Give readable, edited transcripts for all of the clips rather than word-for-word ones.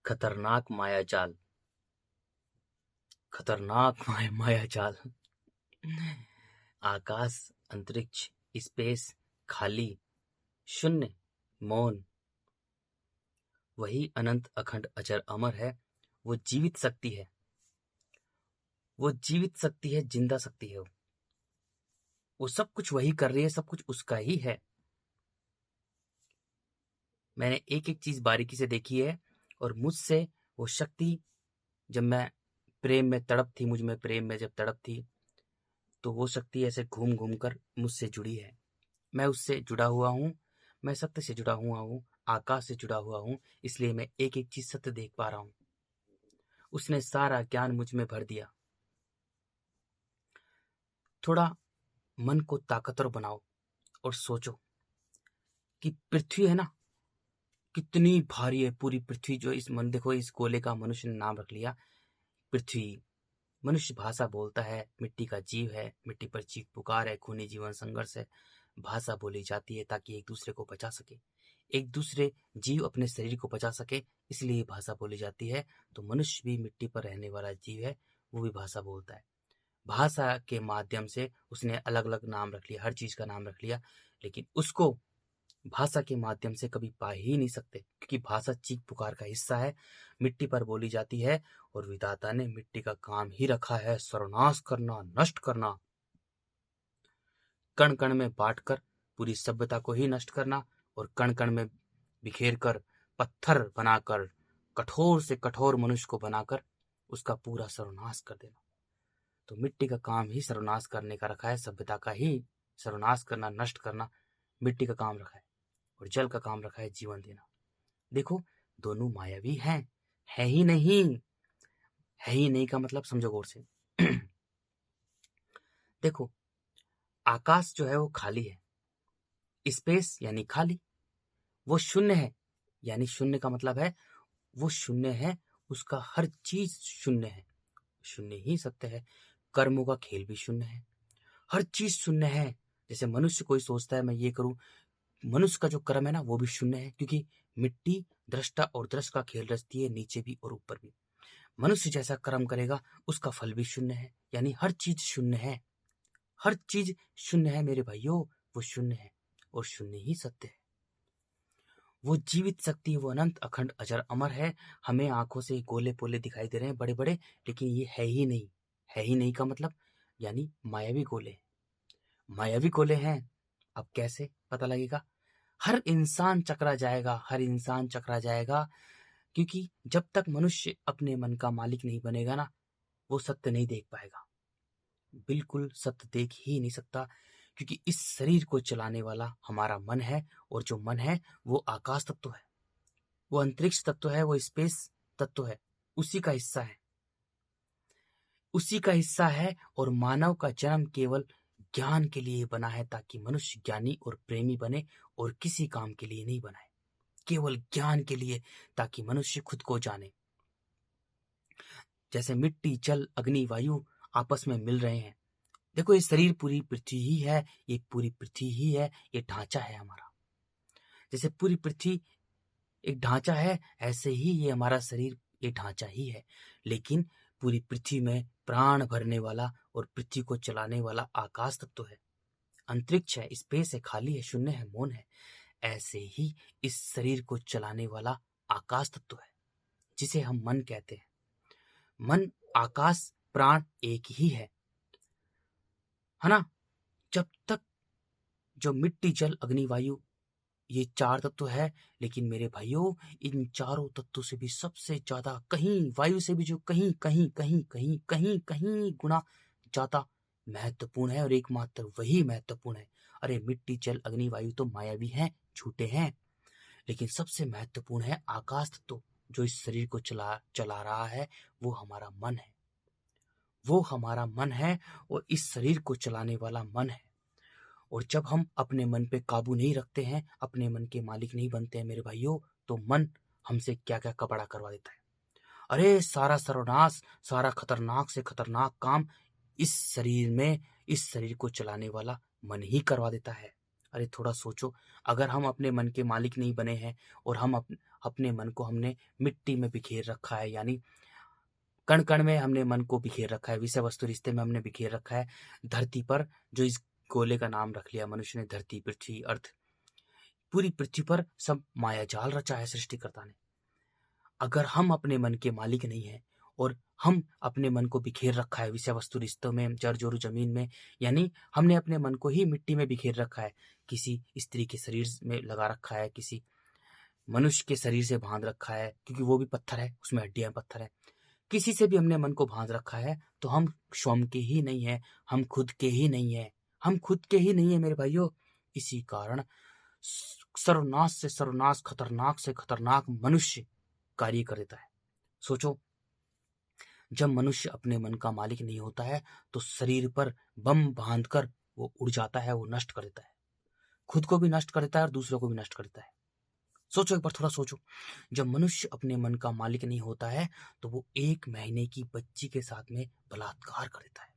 खतरनाक मायाजाल। खतरनाक मायाजाल। आकाश, अंतरिक्ष, स्पेस, खाली, शून्य, मौन। वही अनंत अखंड अजर अमर है। वो जीवित शक्ति है। वो जीवित शक्ति है, जिंदा शक्ति है। वो सब कुछ वही कर रही है, सब कुछ उसका ही है। मैंने एक एक चीज बारीकी से देखी है और मुझसे वो शक्ति, जब मैं प्रेम में तड़प थी, मुझ में प्रेम में जब तड़प थी, तो वो शक्ति ऐसे घूम घूम कर मुझसे जुड़ी है। मैं उससे जुड़ा हुआ हूँ। मैं सत्य से जुड़ा हुआ हूँ, आकाश से जुड़ा हुआ हूँ। इसलिए मैं एक एक चीज सत्य देख पा रहा हूँ। उसने सारा ज्ञान मुझ में भर दिया। थोड़ा मन को ताकतवर बनाओ और सोचो कि पृथ्वी है ना, कितनी भारी है पूरी पृथ्वी। जो इस मन, देखो इस गोले का मनुष्य ने नाम रख लिया पृथ्वी। मनुष्य भाषा बोलता है, मिट्टी का जीव है, मिट्टी पर चीख पुकार है, खूनी जीवन संघर्ष है। भाषा बोली जाती है ताकि एक दूसरे को बचा सके, एक दूसरे जीव अपने शरीर को बचा सके, इसलिए भाषा बोली जाती है। तो मनुष्य भी मिट्टी पर रहने वाला जीव है, वो भी भाषा बोलता है। भाषा के माध्यम से उसने अलग अलग नाम रख लिया, हर चीज का नाम रख लिया, लेकिन उसको भाषा के माध्यम से कभी पा ही नहीं सकते, क्योंकि भाषा चीख पुकार का हिस्सा है, मिट्टी पर बोली जाती है। और विधाता ने मिट्टी का काम ही रखा है सर्वनाश करना, नष्ट करना, कण कण में बांटकर पूरी सभ्यता को ही नष्ट करना, और कण कण में बिखेर कर, पत्थर बनाकर, कठोर से कठोर मनुष्य को बनाकर उसका पूरा सर्वनाश कर देना। तो मिट्टी का काम ही सर्वनाश करने का रखा है, सभ्यता का ही सर्वनाश करना, नष्ट करना मिट्टी का काम रखा है। और जल का काम रखा है जीवन देना। देखो, दोनों मायावी हैं। है ही नहीं। है ही नहीं का मतलब समझो गौर से। देखो, आकाश जो है वो खाली है। स्पेस यानी खाली। वो शून्य है, यानी शून्य का मतलब है वो शून्य है, उसका हर चीज शून्य है। शून्य ही सत्य है। कर्मों का खेल भी शून्य है। हर चीज शून्य है। जैसे मनुष्य कोई सोचता है मैं ये करूं, मनुष्य का जो कर्म है ना वो भी शून्य है, क्योंकि मिट्टी दृष्टा और दृश्य का खेल रचती है, नीचे भी और ऊपर भी। मनुष्य जैसा कर्म करेगा उसका फल भी शून्य है, यानी हर चीज शून्य है। हर चीज शून्य है मेरे भाइयों, वो शून्य है और शून्य ही सत्य है। वो जीवित शक्ति, वो अनंत अखंड अजर अमर है। हमें आंखों से गोले पोले दिखाई दे रहे हैं बड़े बड़े, लेकिन ये है ही नहीं। है ही नहीं का मतलब यानी मायावी गोले। मायावी गोले हैं। अब कैसे पता लगेगा? हर इंसान चकरा जाएगा, हर इंसान चकरा जाएगा, क्योंकि जब तक मनुष्य अपने मन का मालिक नहीं बनेगा ना, वो सत्य नहीं देख पाएगा। बिल्कुल सत्य देख ही नहीं सकता, क्योंकि इस शरीर को चलाने वाला हमारा मन है, और जो मन है वो आकाश तत्व है, वो अंतरिक्ष तत्व है, वो स्पेस तत्व है, उसी का हिस्सा है। उसी का हिस्सा है। और मानव का जन्म केवल ज्ञान के लिए बना है, ताकि मनुष्य ज्ञानी और प्रेमी बने, और किसी काम के लिए नहीं बना है, केवल ज्ञान के लिए, ताकि मनुष्य खुद को जाने। जैसे मिट्टी, जल, अग्नि, वायु आपस में मिल रहे हैं। देखो, ये शरीर पूरी पृथ्वी ही है, ये पूरी पृथ्वी ही है, ये ढांचा है हमारा। जैसे पूरी पृथ्वी एक ढांचा है, ऐसे ही ये हमारा शरीर एक ढांचा ही है। लेकिन पूरी पृथ्वी में प्राण भरने वाला और पृथ्वी को चलाने वाला आकाश तत्व है, अंतरिक्ष है, स्पेस है, खाली है, शून्य है, मौन है। ऐसे ही इस शरीर को चलाने वाला आकाश तत्व है, जिसे हम मन कहते हैं। मन, आकाश, प्राण एक ही है ना? जब तक जो मिट्टी, जल, अग्नि, वायु, ये चार तत्व है, लेकिन मेरे भाइयों, इन चारों तत्वों से भी सबसे ज्यादा, कहीं वायु से भी जो कहीं कहीं कहीं कहीं कहीं कहीं गुना ज्यादा महत्वपूर्ण है, और एकमात्र वही महत्वपूर्ण है। अरे मिट्टी, जल, अग्नि, वायु तो मायावी हैं, झूठे हैं, लेकिन सबसे महत्वपूर्ण है आकाश तत्व, जो इस शरीर को चला चला रहा है, वो हमारा मन है। वो हमारा मन है, और इस शरीर को चलाने वाला मन है। और जब हम अपने मन पे काबू नहीं रखते हैं, अपने मन के मालिक नहीं बनते हैं मेरे भाइयों, तो मन हमसे क्या क्या कपड़ा करवा देता है। अरे सारा सर्वनाश, सारा खतरनाक से खतरनाक काम इस शरीर में, इस शरीर को चलाने वाला मन ही करवा देता है। अरे थोड़ा सोचो, अगर हम अपने मन के मालिक नहीं बने हैं, और हम अपने मन को हमने मिट्टी में बिखेर रखा है, यानी कण कण में हमने मन को बिखेर रखा है, विषय वस्तु रिश्ते में हमने बिखेर रखा है। धरती पर जो इस गोले का नाम रख लिया मनुष्य ने, धरती, पृथ्वी, अर्थ, पूरी पृथ्वी पर सब माया जाल रचा है सृष्टिकर्ता ने। अगर हम अपने मन के मालिक नहीं हैं और हम अपने मन को बिखेर रखा है विषय वस्तु रिश्तों में, जड़ जोरू जमीन में, यानी हमने अपने मन को ही मिट्टी में बिखेर रखा है, किसी स्त्री के शरीर में लगा रखा है, किसी मनुष्य के शरीर से बांध रखा है, क्योंकि वो भी पत्थर है, उसमें हड्डियां पत्थर है। किसी से भी हमने मन को बांध रखा है तो हम स्वयं के ही नहीं है, हम खुद के ही नहीं है, हम खुद के ही नहीं है मेरे भाइयों। इसी कारण सर्वनाश से सर्वनाश, खतरनाक से खतरनाक मनुष्य कार्य कर देता है। सोचो, जब मनुष्य अपने मन का मालिक नहीं होता है तो शरीर पर बम बांधकर वो उड़ जाता है, वो नष्ट कर देता है, खुद को भी नष्ट कर देता है और दूसरों को भी नष्ट कर देता है। सोचो, एक बार थोड़ा सोचो, जब मनुष्य अपने मन का मालिक नहीं होता है तो वो 1 महीने की बच्ची के साथ में बलात्कार कर देता है।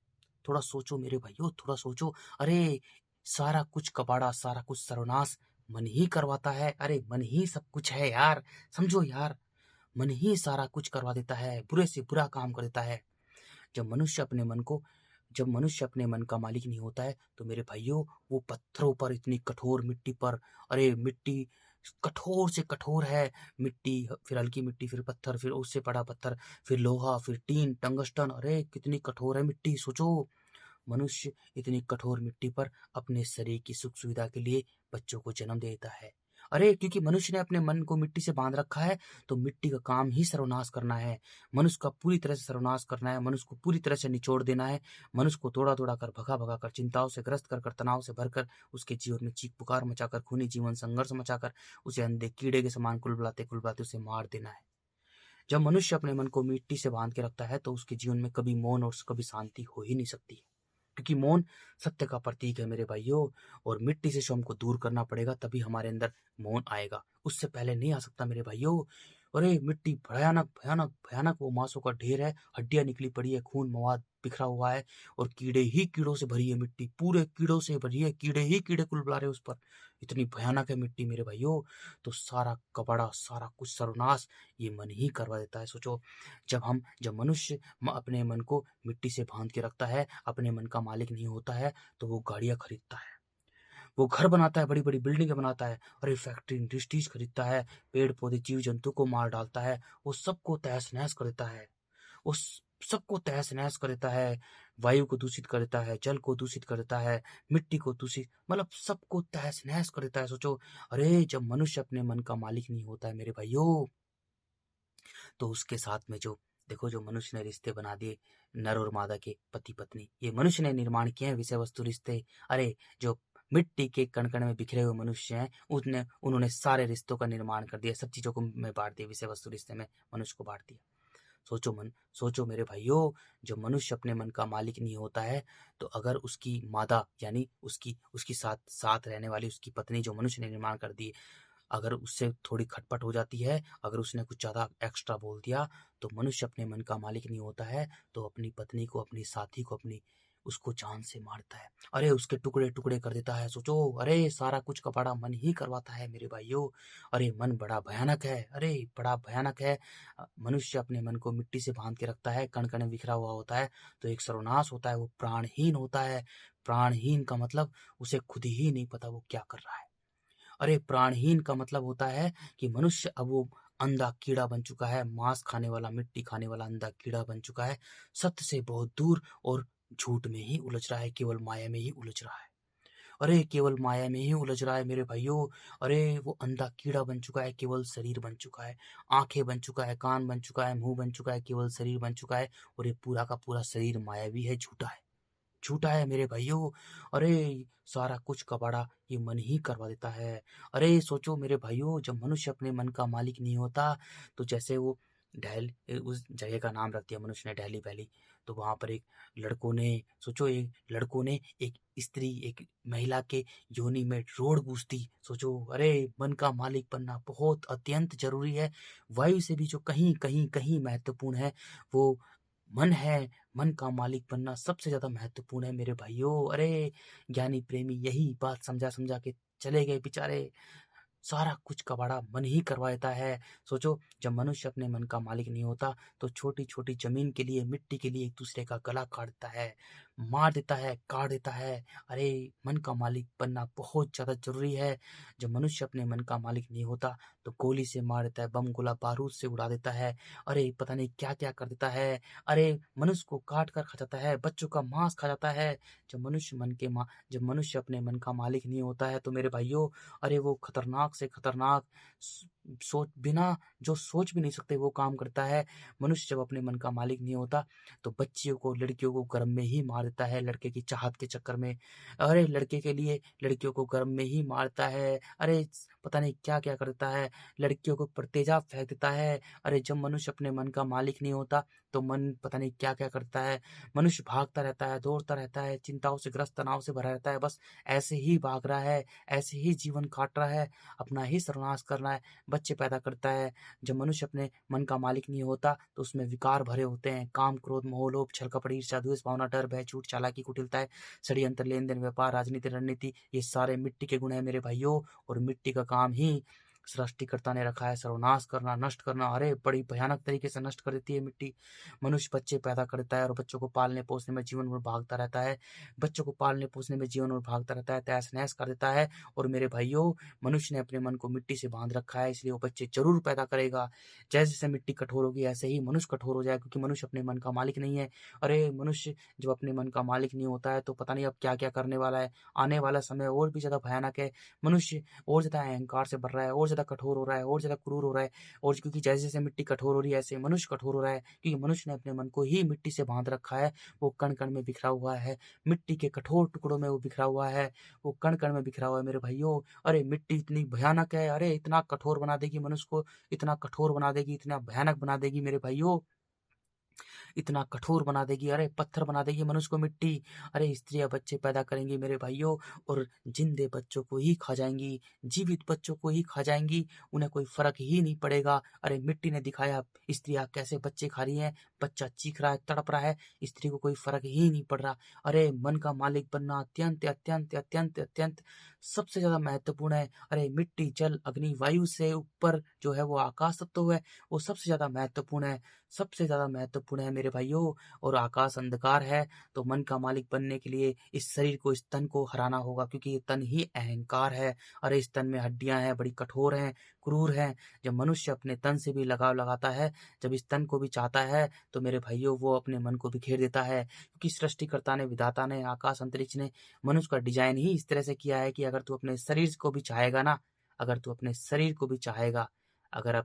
थोड़ा सोचो मेरे भाइयों, थोड़ा सोचो। अरे सारा कुछ कबाड़ा, सारा कुछ सर्वनाश मन ही करवाता है। अरे मन ही सब कुछ है यार, समझो यार, मन ही सारा कुछ करवा देता है, बुरे से बुरा काम कर देता है। जब मनुष्य अपने मन को जब मनुष्य अपने मन का मालिक नहीं होता है तो मेरे भाइयों, वो पत्थरों पर, इतनी कठोर मिट्टी पर, अरे मिट्टी कठोर से कठोर है, मिट्टी, फिर हल्की मिट्टी, फिर पत्थर, फिर उससे बड़ा पत्थर, फिर लोहा, फिर टीन, टंगस्टन, अरे कितनी कठोर है मिट्टी। सोचो, मनुष्य इतनी कठोर मिट्टी पर अपने शरीर की सुख सुविधा के लिए बच्चों को जन्म देता है। अरे क्योंकि मनुष्य ने अपने मन को मिट्टी से बांध रखा है तो मिट्टी का काम ही सर्वनाश करना है, मनुष्य का पूरी तरह से सर्वनाश करना है, मनुष्य को पूरी तरह से निचोड़ देना है, मनुष्य को तोड़ा तोड़ा कर, भगा भगा कर, चिंताओं से ग्रस्त कर कर, तनाव से भरकर, उसके जीवन में चीख पुकार मचाकर, खूनी जीवन संघर्ष मचाकर, उसे अंधे कीड़े के समान कुलबुलाते उसे मार देना है। जब मनुष्य अपने मन को मिट्टी से बांध के रखता है तो उसके जीवन में कभी मौन और कभी शांति हो ही नहीं सकती, क्योंकि मौन सत्य का प्रतीक है मेरे भाइयों। और मिट्टी से स्वयं को दूर करना पड़ेगा, तभी हमारे अंदर मौन आएगा, उससे पहले नहीं आ सकता मेरे भाइयों। अरे मिट्टी भयानक भयानक भयानक वो मांसों का ढेर है, हड्डियां निकली पड़ी है, खून मवाद बिखरा हुआ है, और कीड़े ही कीड़ों से भरी है मिट्टी, पूरे कीड़ों से भरी है, कीड़े ही कीड़े कुल बुला रहे उस पर, इतनी भयानक है मिट्टी मेरे भाइयों। तो सारा कबाड़ा, सारा कुछ सर्वनाश ये मन ही करवा देता है। सोचो, जब मनुष्य अपने मन को मिट्टी से बांध के रखता है, अपने मन का मालिक नहीं होता है, तो वो गाड़ियां खरीदता है, वो घर बनाता है, बड़ी बड़ी बिल्डिंगें बनाता है, और फैक्ट्री इंडस्ट्रीज खरीदता है, पेड़ पौधे जीव जंतु को मार डालता है, वो सबको तहस नहस कर देता है, उस सबको तहस नहस कर देता है, वायु को दूषित कर देता है, जल को दूषित कर देता है, मिट्टी को दूषित, मतलब सबको तहस नहस कर देता है। सोचो, अरे जब मनुष्य अपने मन का मालिक नहीं होता है मेरे भाइयों, तो उसके साथ में जो, देखो, जो मनुष्य ने रिश्ते बना दिए, नर और मादा के, पति पत्नी, ये मनुष्य ने निर्माण किए हैं विषय वस्तु रिश्ते। अरे जो मिट्टी के कण कण में बिखरे हुए मनुष्य हैं, उन्होंने सारे रिश्तों का निर्माण कर दिया, सब चीजों को में बांट दिया, विषय वस्तु रिश्ते में मनुष्य को बांट दिया। सोचो मेरे भाइयों, जब मनुष्य अपने मन का मालिक नहीं होता है तो अगर उसकी मादा, यानी उसकी उसकी साथ साथ रहने वाली उसकी पत्नी जो मनुष्य ने निर्माण कर दी, अगर उससे थोड़ी खटपट हो जाती है, अगर उसने कुछ ज्यादा एक्स्ट्रा बोल दिया, तो मनुष्य अपने मन का मालिक नहीं होता है तो अपनी पत्नी को, अपनी साथी को, उसको जान से मारता है, अरे उसके टुकड़े टुकड़े कर देता है। सोचो, अरे सारा कुछ कपाड़ा मन ही करवाता है मेरे भाइयों। अरे मन बड़ा भयानक है, अरे बड़ा भयानक है। मनुष्य अपने मन को मिट्टी से बांध के रखता है, कण कण बिखरा हुआ होता है, तो एक सर्वनाश होता है, वो प्राणहीन होता है। प्राणहीन का मतलब उसे खुद ही नहीं पता वो क्या कर रहा है। अरे प्राणहीन का मतलब होता है कि मनुष्य अब वो अंधा कीड़ा बन चुका है, मांस खाने वाला, मिट्टी खाने वाला अंधा कीड़ा बन चुका है, सत्य से बहुत दूर और झूठ में ही उलझ रहा है, केवल माया में ही उलझ रहा है। अरे केवल माया में ही उलझ रहा है मेरे भाइयों। अरे वो अंधा कीड़ा बन चुका है, केवल शरीर बन चुका है, आंखें बन चुका है, कान बन चुका है, मुंह बन चुका है, केवल शरीर बन चुका है, और ये पूरा का पूरा शरीर मायावी है, झूठा है, झूठा है मेरे भाइयों। अरे सारा कुछ कबाड़ा ये मन ही करवा देता है। अरे सोचो मेरे भाइयों, जब मनुष्य अपने मन का मालिक नहीं होता तो जैसे वो उस जगह का नाम रख दिया मनुष्य ने, दिल्ली वैली, तो वहां पर एक लड़कों ने एक स्त्री, एक महिला के योनि में रोड़ गूंथ दी। सोचो, अरे मन का मालिक बनना बहुत अत्यंत जरूरी है, वायु से भी जो कहीं कहीं कहीं महत्वपूर्ण है वो मन है। मन का मालिक बनना सबसे ज्यादा महत्वपूर्ण है मेरे भाइयों। अरे ज्ञानी प्रेमी यही बात समझा समझा के चले गए बेचारे, सारा कुछ कबाड़ा मन ही करवा देता है। सोचो, जब मनुष्य अपने मन का मालिक नहीं होता तो छोटी-छोटी ज़मीन के लिए, मिट्टी के लिए एक-दूसरे का गला काट देता है, मार देता है, काट देता है। अरे! मन का मालिक बनना बहुत ज़्यादा ज़रूरी है। जब मनुष्य अपने मन का मालिक नहीं होता तो गोली से मार देता है, बम गोला बारूद से उड़ा देता है। अरे! पता नहीं क्या-क्या कर देता है। अरे! मनुष्य को काट कर खा जाता है, बच्चों का मांस खा जाता है। जब मनुष्य अपने मन का मालिक नहीं होता है तो मेरे भाइयों, अरे वो खतरनाक से खतरनाक जो सोच भी नहीं सकते वो काम करता है। मनुष्य जब अपने मन का मालिक नहीं होता तो बच्चियों को, लड़कियों को गर्भ में ही मार देता है, लड़के की चाहत के चक्कर में। अरे लड़के के लिए लड़कियों को गर्भ में ही मारता है। अरे पता नहीं क्या क्या करता है, लड़कियों को पर तेजाब फेंक देता है। अरे जब मनुष्य अपने मन का मालिक नहीं होता तो मन पता नहीं क्या क्या करता है। मनुष्य भागता रहता है, दौड़ता रहता है, चिंताओं से ग्रस्त, तनाव से भरा रहता है, बस ऐसे ही भाग रहा है, ऐसे ही जीवन काट रहा है, अपना ही सर्वनाश कर रहा है, बच्चे पैदा करता है। जब मनुष्य अपने मन का मालिक नहीं होता तो उसमें विकार भरे होते हैं, काम, क्रोध, मोह, लोभ, छल, कपट, ईर्ष्या, द्वेष, भावना, डर, भय, झूठ, चालाकी, कुटिलता, षड्यंत्र, लेन देन, व्यापार, राजनीति, रणनीति, ये सारे मिट्टी के गुण हैं मेरे भाइयों। और मिट्टी का काम ही सृष्टिकर्ता ने रखा है सर्वनाश करना, नष्ट करना। अरे बड़ी भयानक तरीके से नष्ट कर देती है मिट्टी। मनुष्य बच्चे पैदा करता है और बच्चों को पालने पोसने में जीवन भर भागता रहता है, बच्चों को पालने पोसने में जीवन भर भागता रहता है, तहस नहस कर देता है। और मेरे भाइयों, मनुष्य ने अपने मन को मिट्टी से बांध रखा है, इसलिए वो बच्चे जरूर पैदा करेगा। जैसे जैसे मिट्टी कठोर होगी ऐसे ही मनुष्य कठोर हो जाएगा, क्योंकि मनुष्य अपने मन का मालिक नहीं है। अरे मनुष्य जब अपने मन का मालिक नहीं होता है तो पता नहीं अब क्या क्या करने वाला है। आने वाला समय और भी ज्यादा भयानक है। मनुष्य और ज्यादा अहंकार से भर रहा है, और ज्यादा कठोर हो रहा है, और ज्यादा क्रूर हो रहा है। और क्योंकि जैसे जैसे मिट्टी कठोर हो रही है ऐसे मनुष्य कठोर हो रहा है, क्योंकि मनुष्य ने अपने मन को ही मिट्टी से बांध रखा है। वो कण कण में बिखरा हुआ है, मिट्टी के कठोर टुकड़ों में वो बिखरा हुआ है, वो कण कण में बिखरा हुआ है मेरे भाइयों। अरे मिट्टी इतनी भयानक है, अरे इतना कठोर बना देगी मनुष्य को, इतना कठोर बना देगी, इतना भयानक बना देगी मेरे भाइयों, इतना कठोर बना देगी। अरे पत्थर बना देगी मनुष्य को मिट्टी। अरे स्त्रियां बच्चे पैदा करेंगी मेरे भाइयों, और जिंदे बच्चों को ही खा जाएंगी, जीवित बच्चों को ही खा जाएंगी, उन्हें कोई फर्क ही नहीं पड़ेगा। अरे मिट्टी ने दिखाया स्त्रियां कैसे बच्चे खा रही हैं, बच्चा चीख रहा है, तड़प रहा है, स्त्री को कोई फर्क ही नहीं पड़ रहा। अरे मन का मालिक बनना अत्यंत अत्यंत अत्यंत अत्यंत सबसे ज्यादा महत्वपूर्ण है। अरे मिट्टी, जल, अग्नि, वायु से ऊपर जो है वो आकाश तत्व है, वो सबसे ज्यादा महत्वपूर्ण है, सबसे ज्यादा महत्वपूर्ण है मेरे भाइयों। और आकाश अंधकार है, तो मन का मालिक बनने के लिए इस शरीर को, इस तन को हराना होगा, क्योंकि ये तन ही अहंकार है। अरे इस तन में हड्डियां हैं, बड़ी कठोर हैं, क्रूर हैं। जब मनुष्य अपने तन से भी लगाव लगाता है, जब इस तन को भी चाहता है, तो मेरे भाइयों वो अपने मन को बिखेर देता है, क्योंकि सृष्टिकर्ता ने, विधाता ने, आकाश अंतरिक्ष ने मनुष्य का डिजाइन ही इस तरह से किया है कि अगर तू अपने शरीर को भी चाहेगा ना, अगर तू अपने शरीर को भी चाहेगा, अगर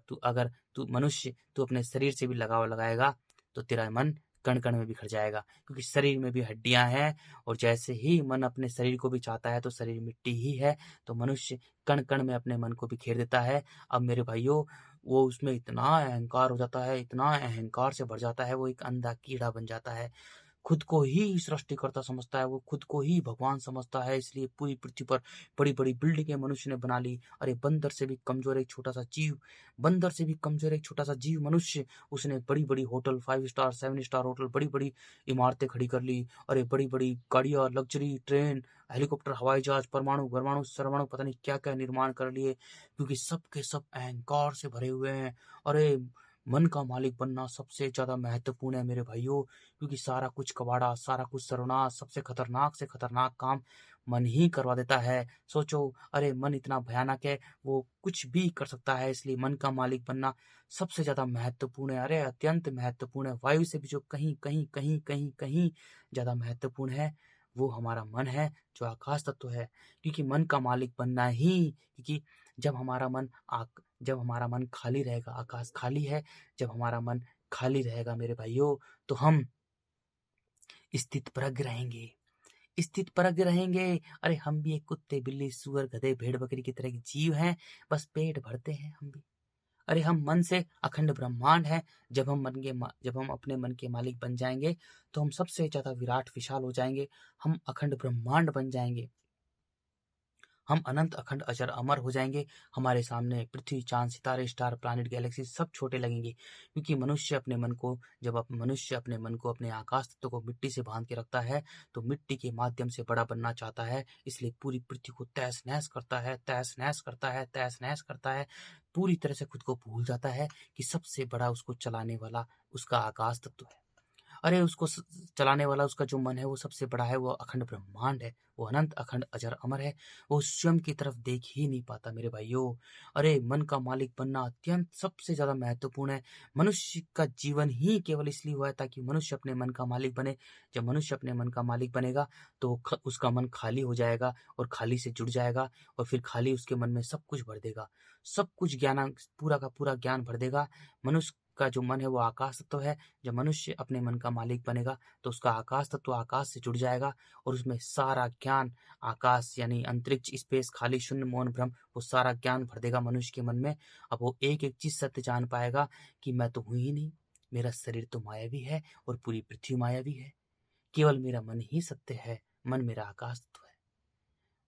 तू मनुष्य, तू अपने शरीर से भी लगाव लगाएगा तो तेरा मन कण कण में बिखर जाएगा, क्योंकि शरीर में भी हड्डियां हैं। और जैसे ही मन अपने शरीर को भी चाहता है तो शरीर मिट्टी ही है, तो मनुष्य कण कण में अपने मन को बिखेर देता है। अब मेरे भाइयों, वो उसमें इतना अहंकार हो जाता है, इतना अहंकार से भर जाता है, वो एक अंधा कीड़ा बन जाता है, खुद को ही सृष्टिकर्ता समझता है, वो खुद को ही भगवान समझता है। इसलिए पूरी पृथ्वी पर बड़ी बड़ी बिल्डिंगें मनुष्य ने बना ली। अरे बंदर से भी कमजोर एक छोटा सा जीव, बंदर से भी कमजोर एक छोटा सा जीव मनुष्य, उसने बड़ी बड़ी होटल, 5 स्टार 7 स्टार होटल, बड़ी बड़ी इमारतें खड़ी कर ली। अरे बड़ी बड़ी गाड़ियां, लग्जरी ट्रेन, हेलीकॉप्टर, हवाई जहाज, परमाणु, परमाणु, सरमाणु, पता नहीं क्या क्या निर्माण कर लिए, क्योंकि सब के सब अहंकार से भरे हुए हैं। अरे मन का मालिक बनना सबसे ज्यादा महत्वपूर्ण है मेरे भाइयों, क्योंकि सारा कुछ कबाड़ा, सारा कुछ सर्वनाश, सबसे खतरनाक से खतरनाक काम मन ही करवा देता है। सोचो, अरे मन इतना भयानक है, वो कुछ भी कर सकता है, इसलिए मन का मालिक बनना सबसे ज्यादा महत्वपूर्ण है। अरे अत्यंत महत्वपूर्ण है, वायु से भी जो कहीं कहीं कहीं कहीं कहीं ज्यादा महत्वपूर्ण है वो हमारा मन है, जो आकाश तत्व है। क्योंकि मन का मालिक बनना ही, क्योंकि जब हमारा मन जब हमारा मन खाली रहेगा, आकाश खाली है, जब हमारा मन खाली रहेगा मेरे भाइयों, तो हम स्थित प्रज्ञ रहेंगे, स्थित प्रज्ञ रहेंगे। अरे हम भी एक कुत्ते, बिल्ली, सुअर, गधे, भेड़, बकरी की तरह के जीव हैं, बस पेट भरते हैं हम भी। अरे हम मन से अखंड ब्रह्मांड है। जब हम अपने मन के मालिक बन जाएंगे तो हम सबसे ज्यादा विराट विशाल हो जाएंगे, हम अखंड ब्रह्मांड बन जाएंगे। हम अनंत अखंड अजर अमर हो जाएंगे। हमारे सामने पृथ्वी, चांद, सितारे, स्टार, प्लैनेट, गैलेक्सी सब छोटे लगेंगे, क्योंकि मनुष्य अपने मन को अपने आकाश तत्व को मिट्टी से बांध के रखता है, तो मिट्टी के माध्यम से बड़ा बनना चाहता है। इसलिए पूरी पृथ्वी को तहस नहस करता है, तहस नहस करता है, तहस नहस करता है। पूरी तरह से खुद को भूल जाता है कि सबसे बड़ा उसको चलाने वाला उसका आकाश तत्व है। अरे उसको चलाने वाला उसका जो मन है वो सबसे बड़ा है, वो अखंड ब्रह्मांड है, वो अनंत अखंड अजर अमर है। वो स्वयं की तरफ देख ही नहीं पाता मेरे भाइयों। अरे मन का मालिक बनना अत्यंत सबसे ज्यादा महत्वपूर्ण है। मनुष्य का जीवन ही केवल इसलिए हुआ है ताकि मनुष्य अपने मन का मालिक बने। जब मनुष्य अपने मन का मालिक बनेगा तो उसका मन खाली हो जाएगा और खाली से जुड़ जाएगा, और फिर खाली उसके मन में सब कुछ भर देगा, सब कुछ ज्ञान, पूरा का पूरा ज्ञान भर देगा। मनुष्य का जो मन है वो आकाश तत्व है। जब मनुष्य अपने मन का मालिक बनेगा तो उसका आकाश तत्व आकाश से जुड़ जाएगा, और उसमें सारा ज्ञान, आकाश यानी अंतरिक्ष, स्पेस, खाली, शून्य, मौन, भ्रम, वो सारा ज्ञान भर देगा मनुष्य के मन में। अब वो एक एक चीज सत्य जान पाएगा कि मैं तो हूं ही नहीं, मेरा शरीर तो मायावी है और पूरी पृथ्वी मायावी है, केवल मेरा मन ही सत्य है, मन मेरा आकाश तत्व है।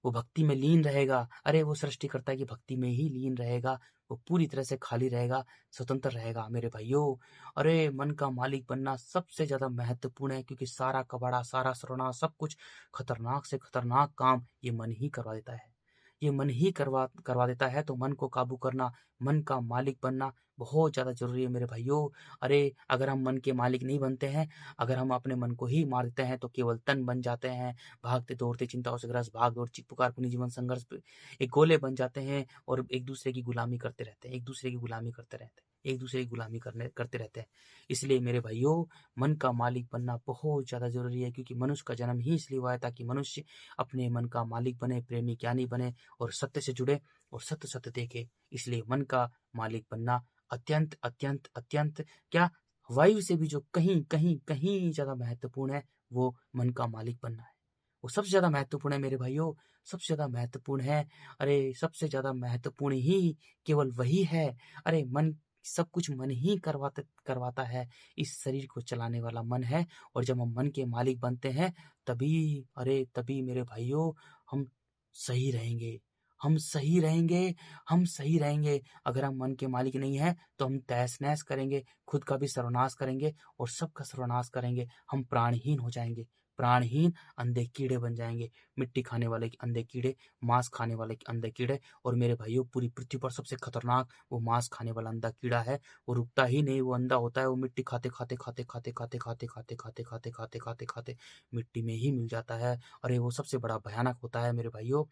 वो भक्ति में लीन रहेगा। अरे वो सृष्टिकर्ता की भक्ति में ही लीन रहेगा, वो पूरी तरह से खाली रहेगा, स्वतंत्र रहेगा मेरे भाइयों। अरे मन का मालिक बनना सबसे ज्यादा महत्वपूर्ण है, क्योंकि सारा कबाड़ा, सारा सर्वनाश, सब कुछ खतरनाक से खतरनाक काम ये मन ही करवा देता है। ये मन ही करवा करवा देता है। तो मन को काबू करना, मन का मालिक बनना बहुत ज्यादा जरूरी है मेरे भाइयों। अरे अगर हम मन के मालिक नहीं बनते हैं, अगर हम अपने मन को ही मार देते हैं, तो केवल तन बन जाते हैं, भागते दौड़ते चिंताओं से ग्रस्त, भाग दौड़ चीख पुकार पूर्ण जीवन संघर्ष एक गोले बन जाते हैं, और एक दूसरे की गुलामी करते रहते हैं, एक दूसरे की गुलामी करते रहते हैं, एक दूसरे की गुलामी करते रहते हैं। इसलिए मेरे भाइयों, मन का मालिक बनना बहुत ज्यादा जरूरी है, क्योंकि मनुष्य का जन्म ही इसलिए हुआ है ताकि मनुष्य अपने मन का मालिक बने, प्रेमी ज्ञानी बने, और सत्य से जुड़े और सत्य सत्य देखे। इसलिए मन का मालिक बनना अत्यंत अत्यंत अत्यंत क्या, वायु से भी जो कहीं कहीं कहीं ज्यादा महत्वपूर्ण है, वो मन का मालिक बनना है। वो सबसे ज्यादा महत्वपूर्ण है मेरे भाइयों, सबसे ज्यादा महत्वपूर्ण है। अरे सबसे ज्यादा महत्वपूर्ण ही केवल वही है। अरे मन, सब कुछ मन ही करवाता है। इस शरीर को चलाने वाला मन है, और जब हम मन के मालिक बनते हैं तभी, अरे तभी मेरे भाइयों, हम सही रहेंगे, हम सही रहेंगे, हम सही रहेंगे। अगर हम मन के मालिक नहीं हैं तो हम तहस नहस करेंगे, खुद का भी सर्वनाश करेंगे और सबका सर्वनाश करेंगे। हम प्राणहीन हो जाएंगे, प्राणहीन अंधे कीड़े बन जाएंगे, मिट्टी खाने वाले अंधे कीड़े, मांस खाने वाले अंधे कीड़े। और मेरे भाइयों, पूरी पृथ्वी पर सबसे खतरनाक वो मांस खाने वाला अंधा कीड़ा है। वो रुकता ही नहीं, वो अंधा होता है, वो मिट्टी खाते खाते खाते खाते खाते खाते खाते खाते खाते खाते खाते खाते मिट्टी में ही मिल जाता है। अरे वो सबसे बड़ा भयानक होता है मेरे भाइयों,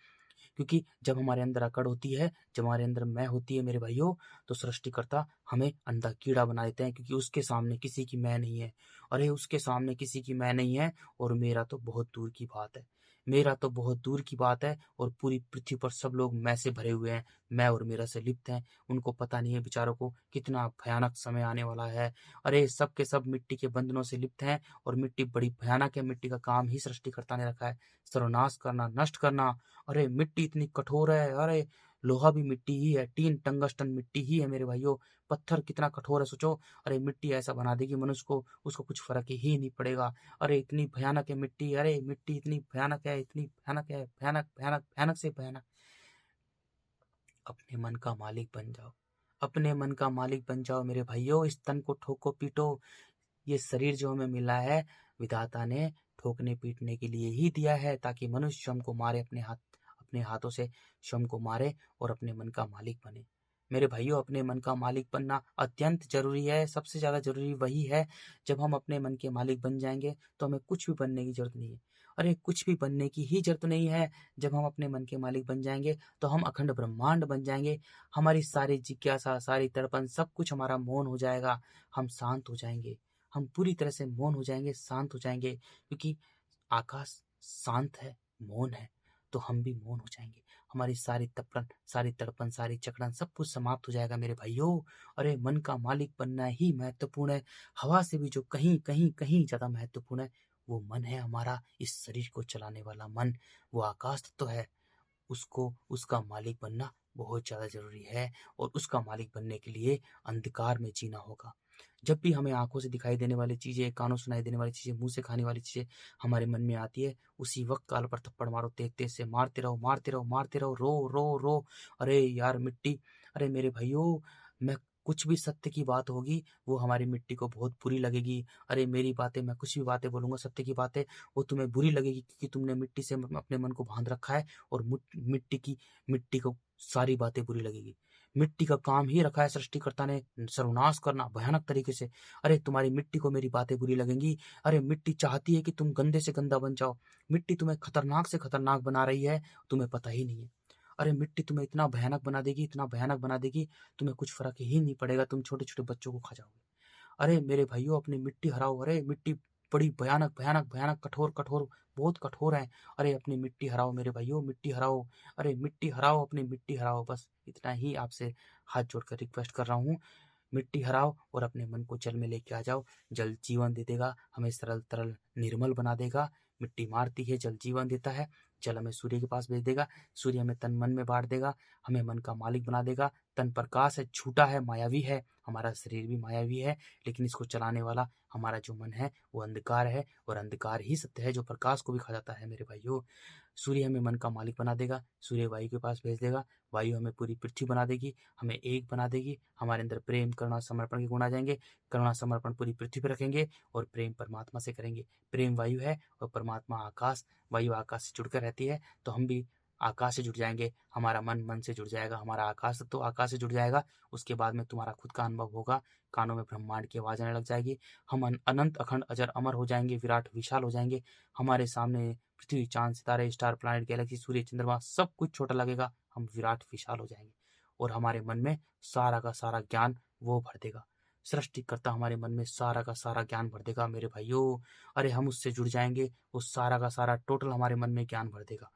क्योंकि जब हमारे अंदर अकड़ होती है, जब हमारे अंदर मैं होती है मेरे भाइयों, तो सृष्टिकर्ता हमें अंधा कीड़ा बना देते हैं, क्योंकि उसके सामने किसी की मैं नहीं है। अरे उसके सामने किसी की मैं नहीं है, और मेरा तो बहुत दूर की बात है, मेरा तो बहुत दूर की बात है। और पूरी पृथ्वी पर सब लोग मैं से भरे हुए हैं, मैं और मेरा से लिप्त हैं। उनको पता नहीं है बेचारों को कितना भयानक समय आने वाला है। अरे सब के सब मिट्टी के बंधनों से लिप्त हैं, और मिट्टी बड़ी भयानक है। मिट्टी का काम ही सृष्टिकर्ता ने रखा है, सर्वनाश करना, नष्ट करना। अरे मिट्टी इतनी कठोर है, अरे लोहा भी मिट्टी ही है, टीन टंगस्टन मिट्टी ही है मेरे भाइयों। पत्थर कितना कठोर है सोचो। अरे मिट्टी ऐसा बना देगी मनुष्य को, उसको कुछ फर्क ही नहीं पड़ेगा। अरे इतनी भयानक है मिट्टी, अरे मिट्टी इतनी भयानक है, इतनी भयानक है, भयानक भयानक भयानक से भयानक। अपने मन का मालिक बन जाओ, अपने मन का मालिक बन जाओ मेरे भाइयों। इस तन को ठोको पीटो। ये शरीर जो हमें मिला है, विधाता ने ठोकने पीटने के लिए ही दिया है, ताकि मनुष्य स्वयं को मारे, अपने हाथों से स्वयं को मारे और अपने मन का मालिक बने। मेरे भाइयों, अपने मन का मालिक बनना अत्यंत जरूरी है, सबसे ज्यादा जरूरी वही है। जब हम अपने मन के मालिक बन जाएंगे तो हमें कुछ भी बनने की जरूरत नहीं है। अरे कुछ भी बनने की ही जरूरत नहीं है। जब हम अपने मन के मालिक बन जाएंगे तो हम अखंड ब्रह्मांड बन जाएंगे। हमारी सारी जिज्ञासा, सारी तड़पन, सब कुछ हमारा मौन हो जाएगा। हम शांत हो जाएंगे, हम पूरी तरह से मौन हो जाएंगे, शांत हो जाएंगे, क्योंकि आकाश शांत है, मौन है, तो हम भी मौन हो जाएंगे। हमारी सारी तपन, सारी तड़पन, सारी चकड़न, सब कुछ समाप्त हो जाएगा मेरे भाइयों। अरे मन का मालिक बनना ही महत्वपूर्ण है। हवा से भी जो कहीं कहीं कहीं ज्यादा महत्वपूर्ण है, वो मन है हमारा, इस शरीर को चलाने वाला मन, वो आकाश तत्व है। उसको, उसका मालिक बनना बहुत ज्यादा जरूरी है, और उसका मालिक बनने के लिए अंधकार में जीना होगा। जब भी हमें आँखों से दिखाई देने वाली चीज़ें, कानों से सुनाई देने वाली चीज़ें, मुँह से खाने वाली चीज़ें हमारे मन में आती है, उसी वक़्त गाल पर थप्पड़ मारो तेज़-तेज़ से, मारते रहो, मारते रहो, मारते रहो, रो, रो, रो। अरे यार मिट्टी, अरे मेरे भाइयों, मैं कुछ भी सत्य की बात होगी, वो हमारी मिट्टी को बहुत बुरी लगेगी। अरे मेरी बातें, मैं कुछ भी बातें बोलूँगा सत्य की बातें, वो तुम्हें बुरी लगेगी क्योंकि तुमने मिट्टी से अपने मन को बाँध रखा है और मिट्टी को सारी बातें बुरी लगेगी। मिट्टी का काम ही रखा है सृष्टिकर्ता ने सर्वनाश करना भयानक तरीके से। अरे तुम्हारी मिट्टी को मेरी बातें बुरी लगेंगी। अरे मिट्टी चाहती है कि तुम गंदे से गंदा बन जाओ। मिट्टी तुम्हें खतरनाक से खतरनाक बना रही है, तुम्हें पता ही नहीं है। अरे मिट्टी तुम्हें इतना भयानक बना देगी, इतना भयानक बना देगी, तुम्हें कुछ फ़र्क ही नहीं पड़ेगा, तुम छोटे-छोटे बच्चों को खा जाओगे। अरे मेरे भाइयों, अपनी मिट्टी हराओ। अरे मिट्टी बड़ी भयानक भयानक भयानक कठोर कठोर बहुत कठोर है। अरे अपनी मिट्टी हराओ मेरे भाइयों, मिट्टी हराओ। अरे मिट्टी हराओ, अपनी मिट्टी हराओ। बस इतना ही आपसे हाथ जोड़कर रिक्वेस्ट कर रहा हूँ। मिट्टी हराओ और अपने मन को जल में लेके आ जाओ। जल जीवन दे देगा, हमें सरल तरल निर्मल बना देगा। मिट्टी मारती है, जल जीवन देता है। जल हमें सूर्य के पास भेज देगा, सूर्य हमें तन मन में बांट देगा, हमें मन का मालिक बना देगा। तन प्रकाश है, झूठा है, मायावी है, हमारा शरीर भी मायावी है, लेकिन इसको चलाने वाला हमारा जो मन है वो अंधकार है, और अंधकार ही सत्य है जो प्रकाश को भी खा जाता है मेरे भाइयों। सूर्य हमें मन का मालिक बना देगा, सूर्य वायु के पास भेज देगा, वायु हमें पूरी पृथ्वी बना देगी, हमें एक बना देगी। हमारे अंदर प्रेम, करुणा, समर्पण के गुण आ जाएंगे। करुणा समर्पण पूरी पृथ्वी पर रखेंगे और प्रेम परमात्मा से करेंगे। प्रेम वायु है और परमात्मा आकाश, वायु आकाश से जुड़कर रहती है, तो हम भी आकाश से जुड़ जाएंगे। हमारा मन मन से जुड़ जाएगा, हमारा आकाश तो आकाश से जुड़ जाएगा। उसके बाद में तुम्हारा खुद का अनुभव होगा, कानों में ब्रह्मांड की आवाज आने लग जाएगी। हम अनंत अखंड अजर अमर हो जाएंगे, विराट विशाल हो जाएंगे। हमारे सामने पृथ्वी, चांद, सितारे, स्टार, प्लैनेट, गैलेक्सी, सूर्य, चंद्रमा सब कुछ छोटा लगेगा। हम विराट विशाल हो जाएंगे और हमारे मन में सारा का सारा ज्ञान वो भर देगा। सृष्टिकर्ता हमारे मन में सारा का सारा ज्ञान भर देगा मेरे भाइयों। अरे हम उससे जुड़ जाएंगे, वो सारा का सारा टोटल हमारे मन में ज्ञान भर देगा।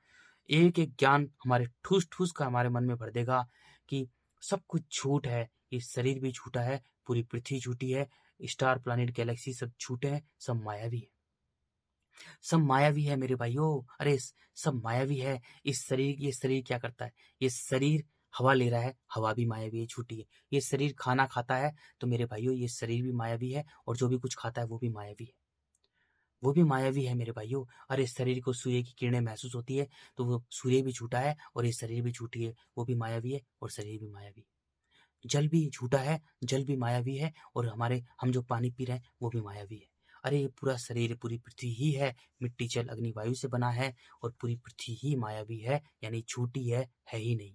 एक एक ज्ञान हमारे ठूस ठूस का हमारे मन में भर देगा कि सब कुछ झूठ है, ये शरीर भी झूठा है, पूरी पृथ्वी झूठी है, स्टार, प्लैनेट, गैलेक्सी सब झूठे हैं, सब मायावी है, सब मायावी है मेरे भाइयों। अरे सब मायावी है। ये शरीर क्या करता है? ये शरीर हवा ले रहा है, हवा भी मायावी है, झूठी है। ये शरीर खाना खाता है, तो मेरे भाइयों ये शरीर भी मायावी है, और जो भी कुछ खाता है वो भी मायावी है, वो भी मायावी है मेरे भाइयों। अरे शरीर को सूर्य की किरणें महसूस होती है, तो वो सूर्य भी झूठा है और ये शरीर भी झूठी है, वो भी मायावी है और शरीर भी मायावी है। जल भी झूठा है, जल भी मायावी है, और हम जो पानी पी रहे हैं वो भी मायावी है। अरे ये पूरा शरीर, पूरी पृथ्वी ही है, मिट्टी, जल, अग्नि, वायु से बना है, और पूरी पृथ्वी ही मायावी है, यानी झूठी है ही नहीं।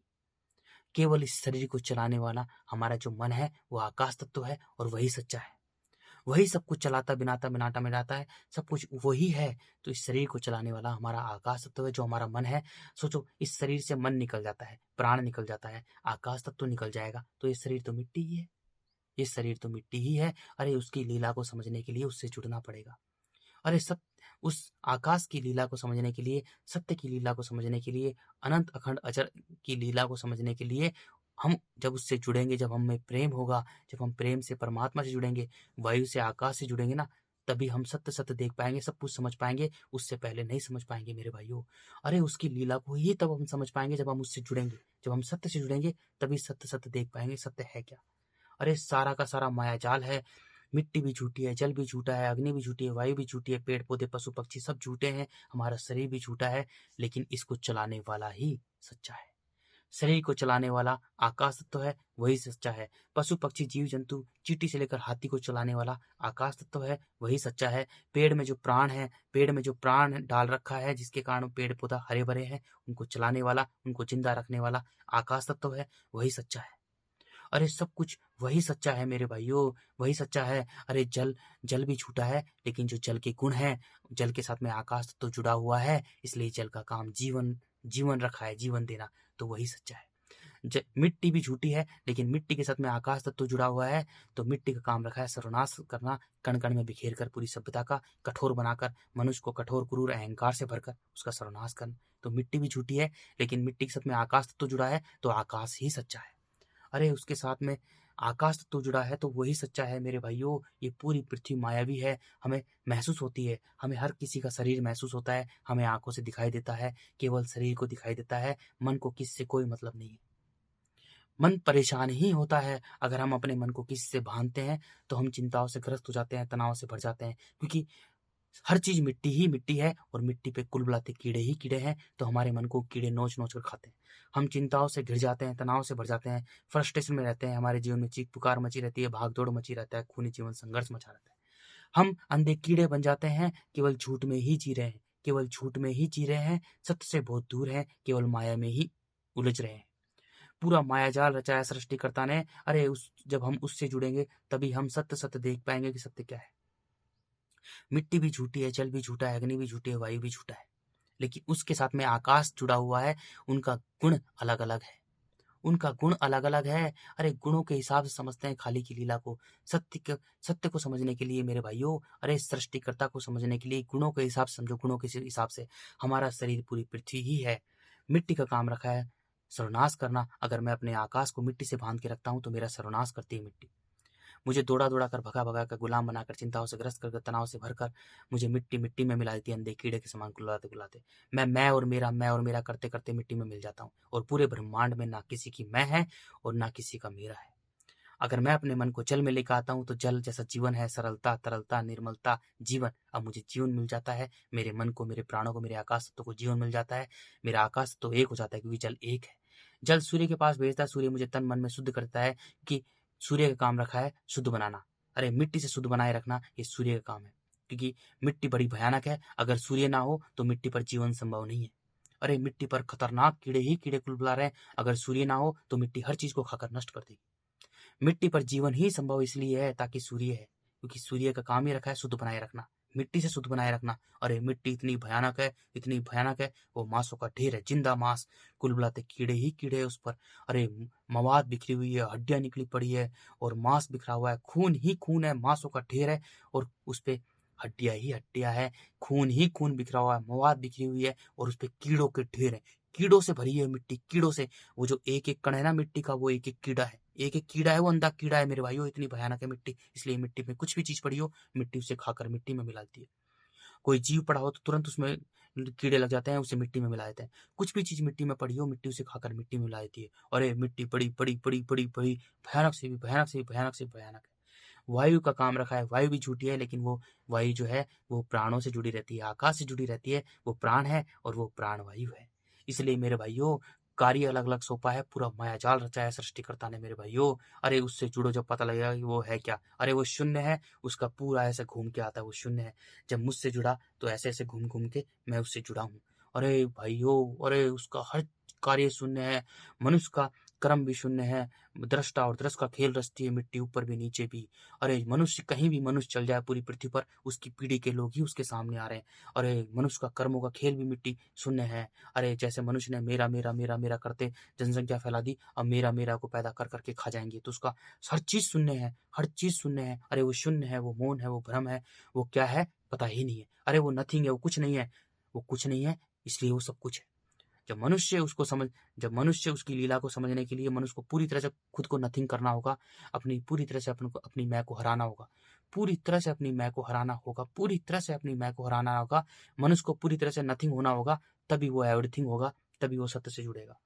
केवल इस शरीर को चलाने वाला हमारा जो मन है वो आकाश तत्व है, और वही सच्चा है। वही सब कुछ चलाता, बनाता, बनाता, मिलाता है, सब कुछ वही है। तो इस शरीर को चलाने वाला हमारा आकाश तत्व है, जो हमारा मन है। सोचो, इस शरीर से मन निकल जाता है, प्राण निकल जाता है, आकाश तत्व निकल जाएगा, तो ये शरीर तो मिट्टी ही है, ये शरीर तो मिट्टी ही है। अरे उसकी लीला को समझने के लिए उससे जुड़ना पड़ेगा। अरे सब उस आकाश की लीला को समझने के लिए, सत्य की लीला को समझने के लिए, अनंत अखंड अजर की लीला को समझने के लिए हम जब उससे जुड़ेंगे, जब हमें प्रेम होगा, जब हम प्रेम से परमात्मा से जुड़ेंगे, वायु से, आकाश से जुड़ेंगे ना, तभी हम सत्य सत्य देख पाएंगे, सब कुछ समझ पाएंगे। उससे पहले नहीं समझ पाएंगे मेरे भाइयों। अरे उसकी लीला को ही तब हम समझ पाएंगे जब हम उससे जुड़ेंगे, जब हम सत्य से जुड़ेंगे, तभी सत्य सत्य देख पाएंगे सत्य है क्या। अरे सारा का सारा मायाजाल है। मिट्टी भी झूठी है, जल भी झूठा है, अग्नि भी झूठी है, वायु भी झूठी है, पेड़ पौधे, पशु पक्षी सब झूठे हैं, हमारा शरीर भी झूठा है, लेकिन इसको चलाने वाला ही सच्चा है। शरीर को चलाने वाला आकाश तत्व है, वही सच्चा है। पशु पक्षी, जीव जंतु, चींटी से लेकर हाथी को चलाने वाला आकाश तत्व है, वही सच्चा है। पेड़ में जो प्राण है, पेड़ में जो प्राण डाल रखा है, जिसके कारण पेड़ पौधा हरे भरे हैं, उनको चलाने वाला, उनको जिंदा रखने वाला आकाश तत्व है, वही सच्चा है। अरे सब कुछ वही सच्चा है मेरे भाइयों, वही सच्चा है। अरे जल जल भी झूठा है, लेकिन जो जल के गुण हैं, जल के साथ में आकाश तो जुड़ा हुआ है, इसलिए जल का काम जीवन जीवन रखा है, जीवन देना, तो वही सच्चा है। मिट्टी भी झूठी है, लेकिन मिट्टी के साथ में आकाश तत्व जुड़ा हुआ है, तो मिट्टी का काम रखा है सर्वनाश करना, कण कण में बिखेर कर पूरी सभ्यता का कठोर बनाकर, मनुष्य को कठोर क्रूर अहंकार से भरकर उसका सर्वनाश करना। तो मिट्टी भी झूठी है, लेकिन मिट्टी के साथ में आकाश तत्व जुड़ा है, तो आकाश ही सच्चा है। अरे उसके साथ में आकाश तत्व जुड़ा है, तो वही सच्चा है मेरे भाइयों। ये पूरी पृथ्वी मायावी है, हमें महसूस होती है, हमें हर किसी का शरीर महसूस होता है, हमें आंखों से दिखाई देता है, केवल शरीर को दिखाई देता है, मन को किससे कोई मतलब नहीं है। मन परेशान ही होता है। अगर हम अपने मन को किसी से बांधते हैं तो हम चिंताओं से ग्रस्त हो जाते हैं, तनाव से भर जाते हैं, क्योंकि हर चीज मिट्टी ही मिट्टी है और मिट्टी पे कुल बुलाते कीड़े ही कीड़े हैं। तो हमारे मन को कीड़े नोच नोच कर खाते हैं। हम चिंताओं से घिर जाते हैं, तनाव से भर जाते हैं, फ्रस्ट्रेशन में रहते हैं, हमारे जीवन में चीख पुकार मची रहती है, भाग दौड़ मची रहता है, खूनी जीवन संघर्ष मचा रहता है। हम अंधे कीड़े बन जाते हैं, केवल झूठ में ही जी रहे हैं, केवल झूठ में ही जी रहे हैं, सत्य से बहुत दूर हैं, केवल माया में ही उलझ रहे हैं। पूरा मायाजाल रचाया सृष्टिकर्ता ने। अरे उस जब हम उससे जुड़ेंगे तभी हम सत्य सत्य देख पाएंगे कि सत्य क्या है। मिट्टी भी झूठी है, जल भी झूठा है, अग्नि भी झूठी है, वायु भी झूठा है, लेकिन उसके साथ में आकाश जुड़ा हुआ है। उनका गुण अलग अलग है, उनका गुण अलग अलग है। अरे गुणों के हिसाब से समझते हैं खाली की लीला को। सत्य को समझने के लिए मेरे भाइयों, अरे सृष्टिकर्ता को समझने के लिए गुणों के हिसाब से समझो। गुणों के हिसाब से हमारा शरीर पूरी पृथ्वी ही है। मिट्टी का काम रखा है सर्वनाश करना। अगर मैं अपने आकाश को मिट्टी से बांध के रखता हूं तो मेरा सर्वनाश करती है मिट्टी। मुझे दौड़ा दौड़ा कर, भगा भगा कर, गुलाम बनाकर, चिंताओं से ग्रस्त कर, तनाव से भरकर मुझे मिट्टी मिट्टी में मिला देती है, अंधे कीड़े के समान कुल्लाते कुल्लाते। मैं और मेरा करते करते मिट्टी में मिल जाता हूँ, और पूरे ब्रह्मांड में ना किसी की मैं है और ना किसी का मेरा है। अगर मैं अपने मन को जल में लेकर आता हूँ तो जल जैसा जीवन है, सरलता, तरलता, निर्मलता, जीवन। अब मुझे जीवन मिल जाता है, मेरे मन को, मेरे प्राणों को, मेरे आकाश तत्व को जीवन मिल जाता है। मेरा आकाश तो एक हो जाता है, क्योंकि जल एक है। जल सूर्य के पास भेजता है, सूर्य मुझे तन मन में शुद्ध करता है, कि सूर्य का काम रखा है शुद्ध बनाना। अरे मिट्टी से शुद्ध बनाए रखना ये सूर्य का काम है, क्योंकि मिट्टी बड़ी भयानक है। अगर सूर्य ना हो तो मिट्टी पर जीवन संभव नहीं है। अरे मिट्टी पर खतरनाक कीड़े ही कीड़े कुलबुला रहे हैं। अगर सूर्य ना हो तो मिट्टी हर चीज को खाकर नष्ट कर देगी। मिट्टी पर जीवन ही संभव इसलिए है ताकि सूर्य है, क्योंकि सूर्य का काम ही रखा है शुद्ध बनाए रखना, मिट्टी से शुद्ध बनाए रखना। अरे मिट्टी इतनी भयानक है, इतनी भयानक है, वो मांसों का ढेर है, जिंदा मांस, कुल बुलाते कीड़े ही कीड़े है उस पर। अरे मवाद बिखरी हुई है, हड्डियां निकली पड़ी है, और मांस बिखरा हुआ है, खून ही खून है, मांसों का ढेर है, और उस पे हड्डियां ही हड्डियां है, खून ही खून बिखरा हुआ है, मवाद बिखरी हुई है, और उस पे कीड़ों के ढेर है। कीड़ों से भरी है मिट्टी, कीड़ों से। वो जो एक एक कण है ना मिट्टी का, वो एक एक कीड़ा है, एक एक कीड़ा है, वो अंधा कीड़ा है मेरे भाइयों। इतनी भयानक है मिट्टी, इसलिए मिट्टी में कुछ भी चीज पड़ी हो, मिट्टी उसे खाकर मिट्टी में मिला देती है। कोई जीव पड़ा हो तो तुरंत उसमें कीड़े लग जाते हैं, उसे मिट्टी में मिला देते हैं। कुछ भी चीज मिट्टी में पड़ी हो, मिट्टी उसे खाकर मिट्टी में मिला देती है। और ये मिट्टी बड़ी बड़ी बड़ी बड़ी बड़ी भयानक से भी भयानक से भी भयानक से भयानक है। वायु का काम रखा है, वायु भी झूठी है, लेकिन वो वायु जो है वो प्राणों से जुड़ी रहती है, आकाश से जुड़ी रहती है, वो प्राण है और वो प्राण वायु है। इसलिए मेरे भाइयों, कार्य अलग अलग सौंपा है, पूरा मायाजाल रचाया सृष्टिकर्ता ने मेरे भाइयों। अरे उससे जुड़ो, जब पता लगेगा कि वो है क्या। अरे वो शून्य है, उसका पूरा ऐसे घूम के आता है, वो शून्य है। जब मुझसे जुड़ा तो ऐसे ऐसे घूम घूम के मैं उससे जुड़ा हूँ। अरे भाइयों, अरे उसका हर कार्य शून्य है, मनुष्य का कर्म भी शून्य है। दृष्टा और दृष्ट का खेल रचती है मिट्टी, ऊपर भी नीचे भी। अरे मनुष्य, कहीं भी मनुष्य चल जाए पूरी पृथ्वी पर, उसकी पीढ़ी के लोग ही उसके सामने आ रहे हैं। अरे मनुष्य का कर्मों का खेल भी मिट्टी शून्य है। अरे जैसे मनुष्य ने मेरा मेरा मेरा मेरा करते जनसंख्या फैला दी, अब मेरा मेरा को पैदा कर करके खा जाएंगे, तो उसका हर चीज शून्य है, हर चीज शून्य है। अरे वो शून्य है, वो मौन है, वो भ्रम है, वो क्या है पता ही नहीं है। अरे वो नथिंग है, वो कुछ नहीं है, वो कुछ नहीं है, इसलिए वो सब कुछ है। जब मनुष्य उसको समझ जब मनुष्य उसकी लीला को समझने के लिए मनुष्य को पूरी तरह से खुद को नथिंग करना होगा, अपनी पूरी तरह से अपनी मैं को हराना होगा, पूरी तरह से अपनी मैं को हराना होगा, पूरी तरह से अपनी मैं को हराना होगा, मनुष्य को पूरी तरह से नथिंग होना होगा, तभी वो एवरीथिंग होगा, तभी वो सत्य से जुड़ेगा।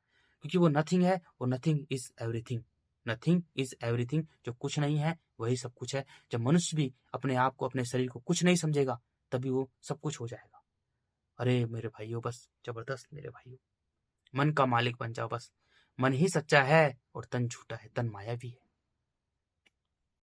क्योंकि वो नथिंग है, वो nothing is everything. Nothing is everything, जो कुछ नहीं है वही सब कुछ है। जब मनुष्य भी अपने आप को, अपने शरीर को कुछ नहीं समझेगा, तभी वो सब कुछ हो जाएगा। अरे मेरे भाइयों, बस जबरदस्त मेरे भाइयों, मन का मालिक बन जाओ बस। मन ही सच्चा है और तन झूठा है, तन मायावी है।